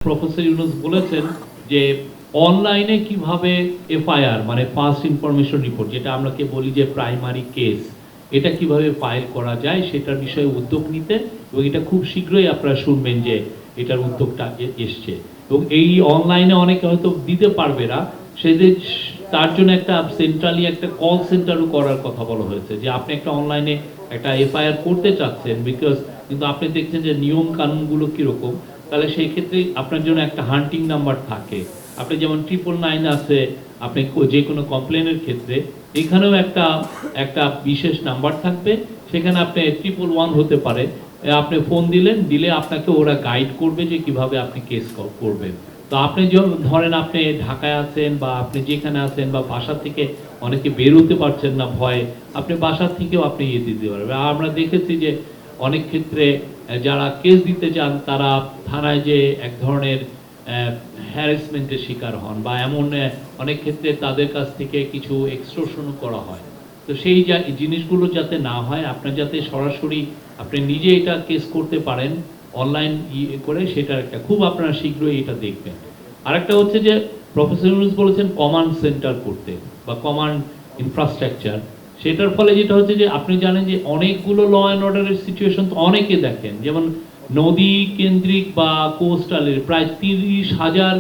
Professor Yunus বলেছেন যে অনলাইনে কিভাবে এফআইআর মানে ফার্স্ট ইনফরমেশন রিপোর্ট, যেটা আমরাকে বলি যে প্রাইমারি কেস, এটা কিভাবে ফাইল করা যায় সেটার বিষয়ে উদ্যোগ নিতে, এবং এটা খুব শীঘ্রই আপনারা শুনবেন যে এটার উদ্যোগটা এসছে। এবং এই অনলাইনে অনেকে হয়তো দিতে পারবে না, সেদের তার জন্য একটা সেন্ট্রালি একটা কল সেন্টারও করার কথা বলা হয়েছে, যে আপনি একটা অনলাইনে একটা এফআইআর করতে চাচ্ছেন বিকজ, কিন্তু আপনি দেখছেন যে নিয়ম কানুনগুলো কীরকম, তাহলে সেই ক্ষেত্রে আপনার জন্য একটা হান্টিং নাম্বার থাকে। আপনি যেমন 999 আছে, আপনি যে কোনো কমপ্লেনের ক্ষেত্রে এখানেও একটা বিশেষ নাম্বার থাকবে, সেখানে আপনি 111 হতে পারে, আপনি ফোন দিলে আপনাকে ওরা গাইড করবে যে কিভাবে আপনি কেস করবেন। তো আপনি ধরেন আপনি ঢাকায় আছেন বা আপনি যেখানে আছেন বা বাসা থেকে অনেকে বেরোতে পারছেন না ভয়ে, আপনি বাসা থেকেও আপনি দিতে পারবেন। আমরা দেখেছি যে অনেক ক্ষেত্রে যারা কেস দিতে চান তারা থানায় যে এক ধরনের হ্যারাসমেন্টের শিকার হন, বা এমন অনেক ক্ষেত্রে তাদের কাছ থেকে কিছু এক্সটর্শনও করা হয়। তো সেই জিনিসগুলো যাতে না হয়, আপনার যাতে সরাসরি আপনি নিজে এটা কেস করতে পারেন অনলাইন করে, সেটার একটা খুব আপনারা শীঘ্রই এটা দেখবেন। আরেকটা হচ্ছে যে প্রফেসর ইউনুস বলেছেন কমান্ড সেন্টার করতে বা কমান্ড ইনফ্রাস্ট্রাকচার। সেটার ফলে যেটা হচ্ছে যে আপনি জানেন যে অনেকগুলো ল অ্যান্ড অর্ডারের সিচুয়েশন তো অনেকে দেখেন, যেমন নদী কেন্দ্রিক বা কোস্টালের প্রায় 30,000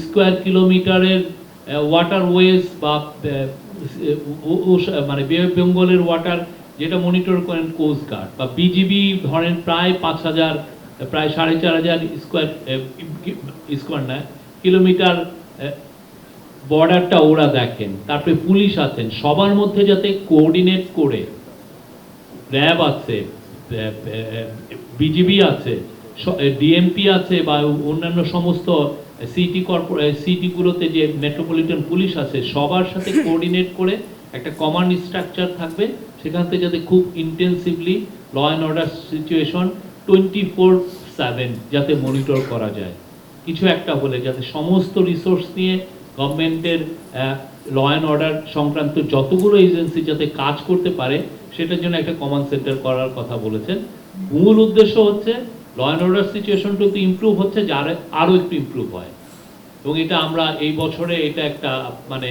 স্কোয়ার কিলোমিটারের ওয়াটারওয়েজ বা মানে বে অফ বেঙ্গলের ওয়াটার যেটা মনিটর করেন কোস্ট গার্ড বা বিজিবি, ধরেন প্রায় 5,000 প্রায় 4,500 স্কোয়ার না কিলোমিটার বর্ডারটা ওরা দেখেন। তারপরে পুলিশ আছেন, সবার মধ্যে যাতে কোঅর্ডিনেট করে, র্যাব আছে, বিজিবি আছে, ডিএমপি আছে, বা অন্যান্য সমস্ত সিটিগুলোতে যে মেট্রোপলিটন পুলিশ আছে, সবার সাথে কোঅর্ডিনেট করে একটা কমান্ড স্ট্রাকচার থাকবে, সেখান থেকে যাতে খুব intensively law and order situation 24/7 যাতে মনিটর করা যায়। কিছু একটা হলে যাতে সমস্ত রিসোর্স নিয়ে গভর্নমেন্টের ল অ্যান্ড অর্ডার সংক্রান্ত যতগুলো এজেন্সি যাতে কাজ করতে পারে, সেটার জন্য একটা কমান্ড সেন্টার করার কথা বলেছেন। মূল উদ্দেশ্য হচ্ছে ল অ্যান্ড অর্ডার সিচুয়েশনটা তো ইমপ্রুভ হচ্ছে, যারা আরও একটু ইমপ্রুভ হয়। এবং এটা আমরা এই বছরে এটা একটা মানে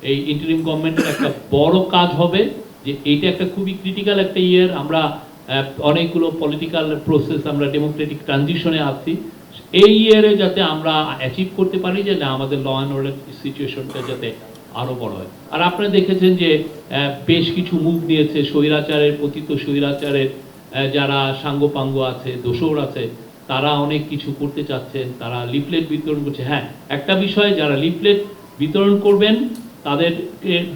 এই ইন্টারিম গভর্নমেন্টের একটা বড় কাজ হবে, যে এইটা একটা খুবই ক্রিটিক্যাল একটা ইয়ার। আমরা অনেকগুলো পলিটিক্যাল প্রসেস, আমরা ডেমোক্রেটিক ট্রানজিশনে আছি, এই ইয়ারে যাতে আমরা অ্যাচিভ করতে পারি যে না, আমাদের ল অ্যান্ড অর্ডার সিচুয়েশনটা যাতে আরও বড় হয়। আর আপনারা দেখেছেন যে বেশ কিছু মুভ নিয়েছে স্বৈরাচারের, পতিত স্বৈরাচারের যারা সাঙ্গপাঙ্গ আছে, দোসর আছে, তারা অনেক কিছু করতে চাচ্ছেন, তারা লিফলেট বিতরণ করছে। হ্যাঁ, একটা বিষয়, যারা লিফলেট বিতরণ করবেন তাদের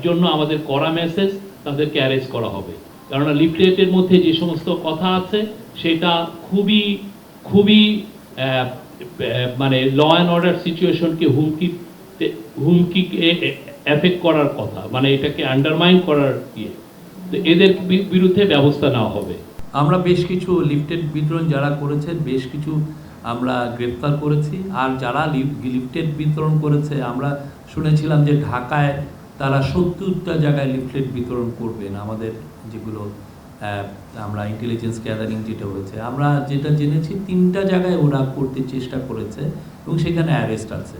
জন্য আমাদের কড়া মেসেজ, তাদেরকে অ্যারেস্ট করা হবে। কেননা লিফলেটের মধ্যে যে সমস্ত কথা আছে সেটা খুবই খুবই মানে ল অ্যান্ড অর্ডার সিচুয়েশনকে হুমকি এফেক্ট করার কথা, মানে এটাকে আন্ডারমাইন করার ইয়ে। তো এদের বিরুদ্ধে ব্যবস্থা নেওয়া হবে। আমরা বেশ কিছু লিফটেড বিতরণ যারা করেছেন, বেশ কিছু আমরা গ্রেপ্তার করেছি। আর যারা লিফটেড বিতরণ করেছে, আমরা শুনেছিলাম যে ঢাকায় তারা 70টা জায়গায় লিফলেট বিতরণ করবেন। আমাদের যেগুলো আমরা ইন্টেলিজেন্স গ্যাদারিং যেটা হয়েছে, আমরা যেটা জেনেছি 3টা জায়গায় ওরা করতে চেষ্টা করেছে এবং সেখানে অ্যারেস্ট আছে।